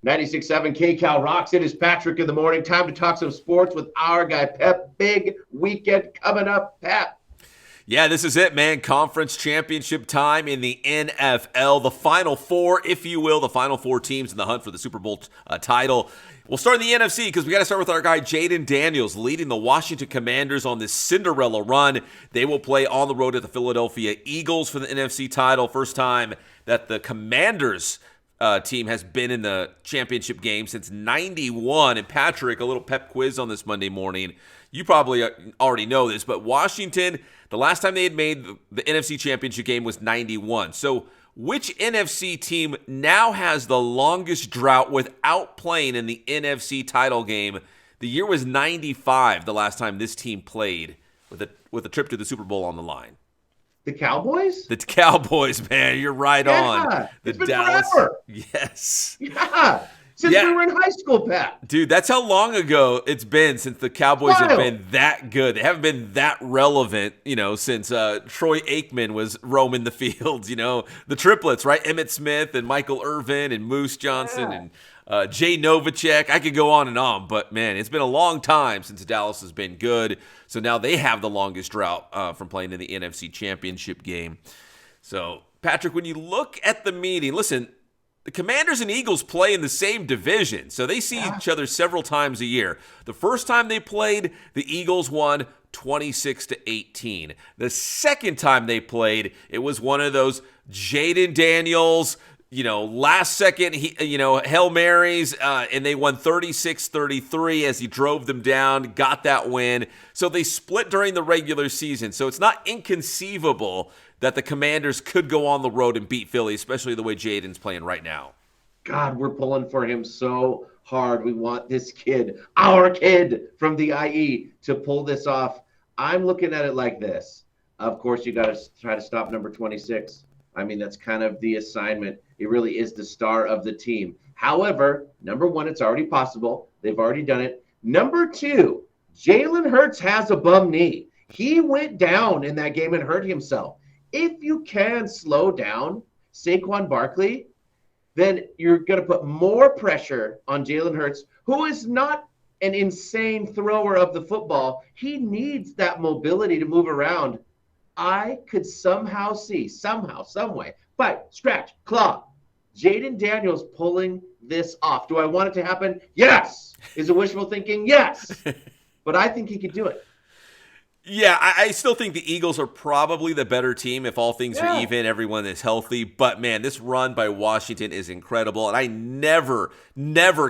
96.7 KCAL rocks. It is Patrick in the morning. Time to talk some sports with our guy, Pep. Big weekend coming up, Pep. Yeah, this is it, man. Conference championship time in the NFL. The Final Four, if you will, the Final Four teams in the hunt for the Super Bowl title. We'll start in the NFC because we got to start with our guy, Jaden Daniels, leading the Washington Commanders on this Cinderella run. They will play on the road at the Philadelphia Eagles for the NFC title. First time that the Commanders team has been in the championship game since 91. And Patrick, a little pep quiz on this Monday morning. You probably already know this, but Washington, the last time they had made the NFC championship game was 91. So which NFC team now has the longest drought without playing in the NFC title game? The year was 95, the last time this team played with a trip to the Super Bowl on the line. The Cowboys? The Cowboys, man. You're right on. It's been forever. Yes. Yeah. Since we were in high school, Pat. Dude, that's how long ago it's been since the Cowboys have been that good. They haven't been that relevant, since Troy Aikman was roaming the fields, the triplets, right? Emmitt Smith and Michael Irvin and Moose Johnson and Jay Novacek. I could go on, but man, it's been a long time since Dallas has been good. So now they have the longest drought from playing in the NFC Championship game. So, Patrick, when you look at the meeting, listen, the Commanders and Eagles play in the same division, so they see each other several times a year. The first time they played, the Eagles won 26-18. The second time they played, it was one of those Jaden Daniels, last second, Hail Marys, and they won 36-33 as he drove them down, got that win. So they split during the regular season. So it's not inconceivable that the Commanders could go on the road and beat Philly, especially the way Jaden's playing right now. God, we're pulling for him so hard. We want this kid, our kid from the IE, to pull this off. I'm looking at it like this. Of course, you got to try to stop number 26. I mean, that's kind of the assignment. It really is the star of the team. However, number one, it's already possible. They've already done it. Number two, Jalen Hurts has a bum knee. He went down in that game and hurt himself. If you can slow down Saquon Barkley, then you're going to put more pressure on Jalen Hurts, who is not an insane thrower of the football. He needs that mobility to move around. I could somehow see, some way, fight, scratch, claw, Jaden Daniels pulling this off. Do I want it to happen? Yes. Is it wishful thinking? Yes. But I think he could do it. Yeah, I still think the Eagles are probably the better team if all things are even, everyone is healthy. But, man, this run by Washington is incredible. And I never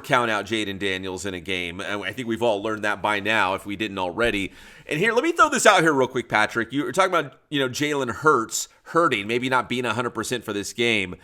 count out Jaden Daniels in a game. I think we've all learned that by now if we didn't already. And here, let me throw this out here real quick, Patrick. You were talking about, Jalen Hurts hurting, maybe not being 100% for this game.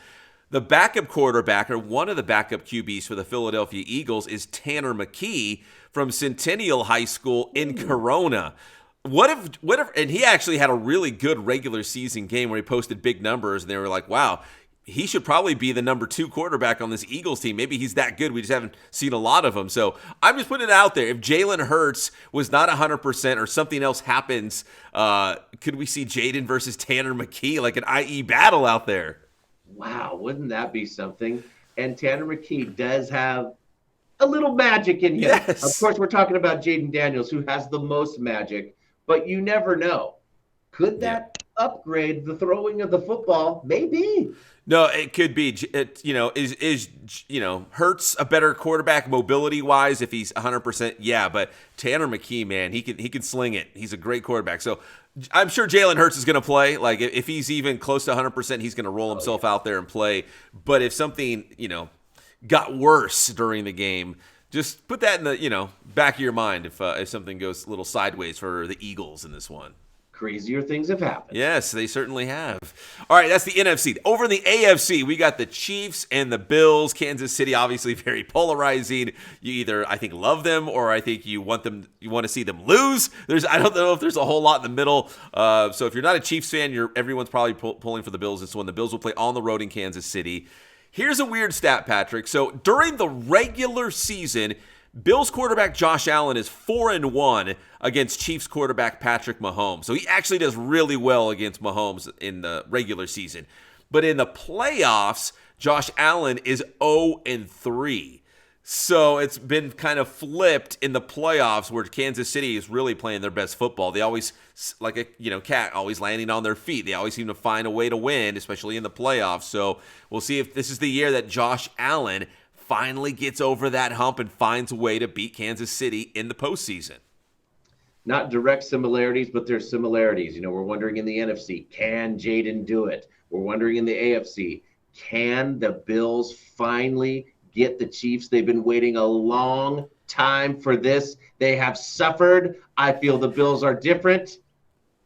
The backup quarterback, or one of the backup QBs for the Philadelphia Eagles, is Tanner McKee from Centennial High School in Corona. What if, and he actually had a really good regular season game where he posted big numbers, and they were like, wow, he should probably be the number 2 quarterback on this Eagles team. Maybe he's that good. We just haven't seen a lot of him. So I'm just putting it out there. If Jalen Hurts was not 100% or something else happens, could we see Jaden versus Tanner McKee, like an IE battle out there? Wow, wouldn't that be something? And Tanner McKee does have a little magic in him. Yes. Of course, we're talking about Jaden Daniels, who has the most magic. But you never know. Could that upgrade the throwing of the football? Maybe. No, it could be. Is Hurts a better quarterback mobility wise if he's 100%? Yeah, but Tanner McKee, man, he can sling it. He's a great quarterback. So I'm sure Jalen Hurts is going to play. Like if he's even close to 100%, he's going to roll himself out there and play. But if something got worse during the game, just put that in the back of your mind if something goes a little sideways for the Eagles in this one. Crazier things have happened. Yes, they certainly have. All right, that's the NFC. Over in the AFC, we got the Chiefs and the Bills. Kansas City, obviously very polarizing. You either, I think, love them or I think you want to see them lose. I don't know if there's a whole lot in the middle. So if you're not a Chiefs fan, everyone's probably pulling for the Bills this one. The Bills will play on the road in Kansas City. Here's a weird stat, Patrick. So during the regular season, Bills quarterback Josh Allen is 4-1 against Chiefs quarterback Patrick Mahomes. So he actually does really well against Mahomes in the regular season. But in the playoffs, Josh Allen is 0-3. So it's been kind of flipped in the playoffs where Kansas City is really playing their best football. They always, like a cat, always landing on their feet. They always seem to find a way to win, especially in the playoffs. So we'll see if this is the year that Josh Allen finally gets over that hump and finds a way to beat Kansas City in the postseason. Not direct similarities, but there's similarities. We're wondering in the NFC, can Jaden do it? We're wondering in the AFC, can the Bills finally get the Chiefs? They've been waiting a long time for this. They have suffered. I feel the Bills are different.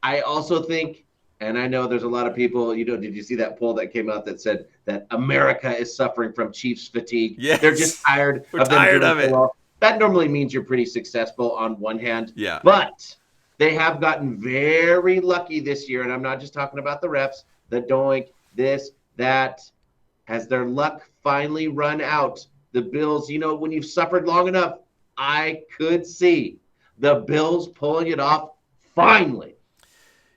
I also think, and I know there's a lot of people, did you see that poll that came out that said that America is suffering from Chiefs fatigue? Yes. They're just tired We're tired of it. Well. That normally means you're pretty successful on one hand. Yeah. But they have gotten very lucky this year, and I'm not just talking about the refs, the doink, this, that. Has their luck finally run out? The Bills, when you've suffered long enough, I could see the Bills pulling it off finally.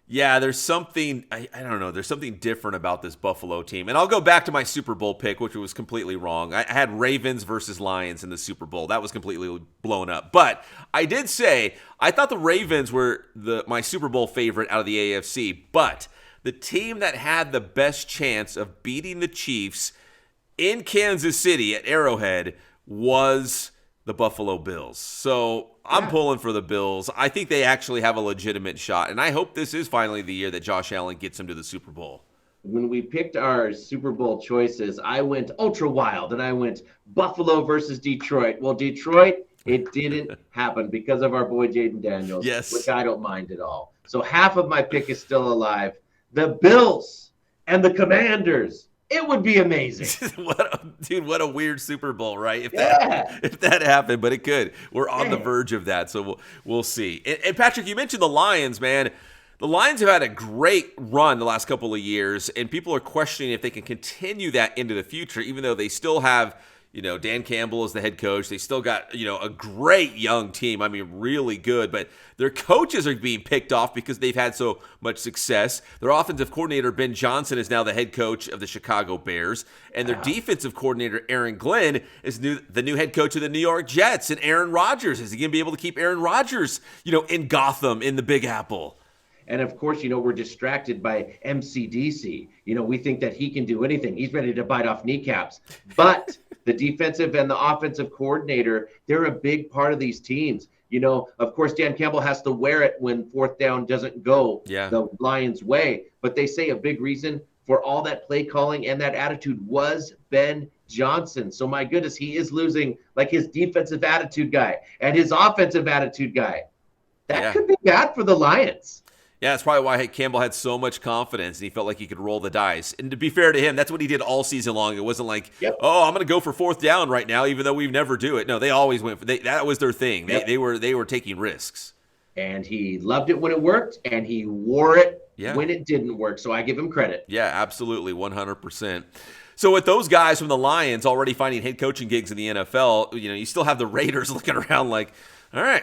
Yeah, there's something, I don't know, there's something different about this Buffalo team. And I'll go back to my Super Bowl pick, which was completely wrong. I had Ravens versus Lions in the Super Bowl. That was completely blown up. But I did say, I thought the Ravens were my Super Bowl favorite out of the AFC. But the team that had the best chance of beating the Chiefs in Kansas City at Arrowhead was the Buffalo Bills. So I'm pulling for the Bills. I think they actually have a legitimate shot, and I hope this is finally the year that Josh Allen gets them to the Super Bowl. When we picked our Super Bowl choices, I went ultra wild, and I went Buffalo versus Detroit. Well, Detroit, it didn't happen because of our boy Jaden Daniels, yes, which I don't mind at all. So half of my pick is still alive. The Bills and the Commanders. It would be amazing. What a weird Super Bowl, right? If that happened, but it could. We're on the verge of that, so we'll see. And Patrick, you mentioned the Lions, man. The Lions have had a great run the last couple of years, and people are questioning if they can continue that into the future, even though they still have, Dan Campbell is the head coach. They still got, a great young team. I mean, really good. But their coaches are being picked off because they've had so much success. Their offensive coordinator, Ben Johnson, is now the head coach of the Chicago Bears. And their defensive coordinator, Aaron Glenn, is the new head coach of the New York Jets. And Aaron Rodgers, is he going to be able to keep Aaron Rodgers, in Gotham, in the Big Apple? And of course, we're distracted by MCDC. We think that he can do anything. He's ready to bite off kneecaps. But the defensive and the offensive coordinator, they're a big part of these teams. Of course, Dan Campbell has to wear it when fourth down doesn't go the Lions' way. But they say a big reason for all that play calling and that attitude was Ben Johnson. So my goodness, he is losing like his defensive attitude guy and his offensive attitude guy. That could be bad for the Lions. Yeah, that's probably why Campbell had so much confidence and he felt like he could roll the dice. And to be fair to him, that's what he did all season long. It wasn't like, oh, I'm going to go for fourth down right now, even though we never do it. No, they always went for that was their thing. They were taking risks. And he loved it when it worked, and he wore it when it didn't work. So I give him credit. Yeah, absolutely, 100%. So with those guys from the Lions already finding head coaching gigs in the NFL, you still have the Raiders looking around like, all right,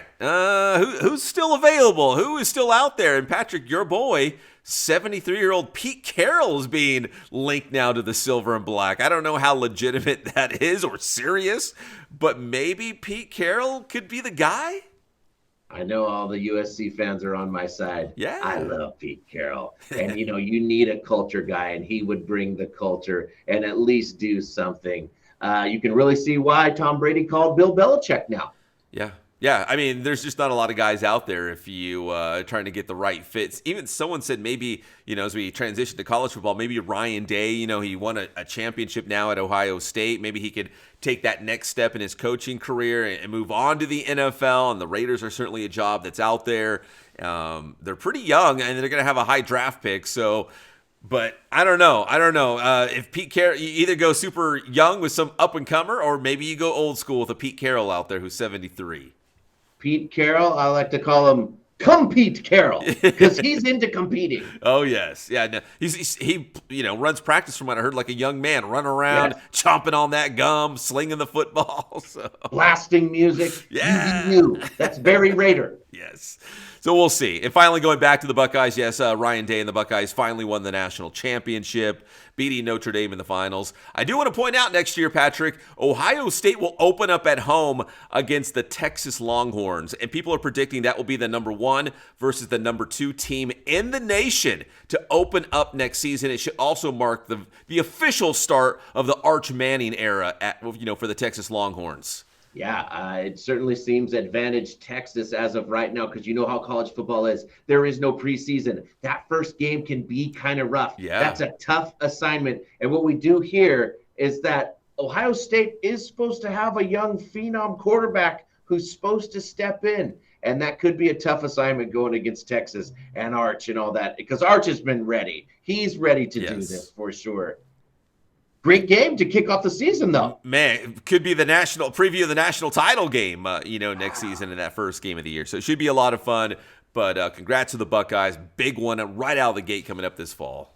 who's still available? Who is still out there? And Patrick, your boy, 73-year-old Pete Carroll is being linked now to the silver and black. I don't know how legitimate that is or serious, but maybe Pete Carroll could be the guy? I know all the USC fans are on my side. Yeah. I love Pete Carroll. And, you need a culture guy, and he would bring the culture and at least do something. You can really see why Tom Brady called Bill Belichick now. Yeah. Yeah, I mean, there's just not a lot of guys out there if you trying to get the right fits. Even someone said maybe, as we transition to college football, maybe Ryan Day, he won a championship now at Ohio State. Maybe he could take that next step in his coaching career and move on to the NFL. And the Raiders are certainly a job that's out there. They're pretty young, and they're going to have a high draft pick. So, but I don't know. If Pete Carroll, you either go super young with some up-and-comer, or maybe you go old school with a Pete Carroll out there who's 73. Pete Carroll, I like to call him Compete Carroll because he's into competing. Oh yes, yeah. No, he runs practice from what I heard like a young man, running around, chomping on that gum, slinging the football, so. Blasting music. Yeah, you. That's very Raider. Yes. So we'll see. And finally, going back to the Buckeyes, yes, Ryan Day and the Buckeyes finally won the national championship, beating Notre Dame in the finals. I do want to point out next year, Patrick, Ohio State will open up at home against the Texas Longhorns, and people are predicting that will be the number 1 versus the number 2 team in the nation to open up next season. It should also mark the official start of the Arch Manning era for the Texas Longhorns. Yeah, it certainly seems advantage Texas as of right now because you know how college football is. There is no preseason. That first game can be kind of rough. Yeah. That's a tough assignment. And what we do here is that Ohio State is supposed to have a young phenom quarterback who's supposed to step in. And that could be a tough assignment going against Texas and Arch and all that because Arch has been ready. He's ready to do this for sure. Great game to kick off the season, though. Man, it could be the national preview of the national title game, next season in that first game of the year. So it should be a lot of fun. But congrats to the Buckeyes. Big one right out of the gate coming up this fall.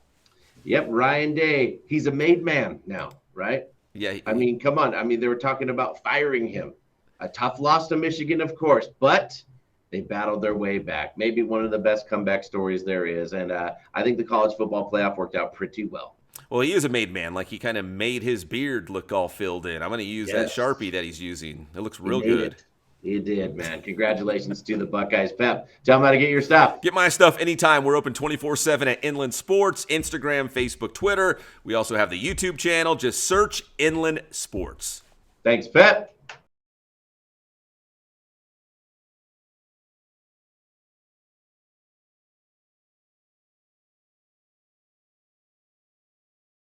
Yep, Ryan Day. He's a made man now, right? Yeah. I mean, come on. I mean, they were talking about firing him. A tough loss to Michigan, of course, but they battled their way back. Maybe one of the best comeback stories there is. And I think the college football playoff worked out pretty well. Well, he is a made man. Like, he kind of made his beard look all filled in. I'm going to use that Sharpie that he's using. It looks real good. He did, man. Congratulations to the Buckeyes. Pep, tell them how to get your stuff. Get my stuff anytime. We're open 24/7 at Inland Sports, Instagram, Facebook, Twitter. We also have the YouTube channel. Just search Inland Sports. Thanks, Pep.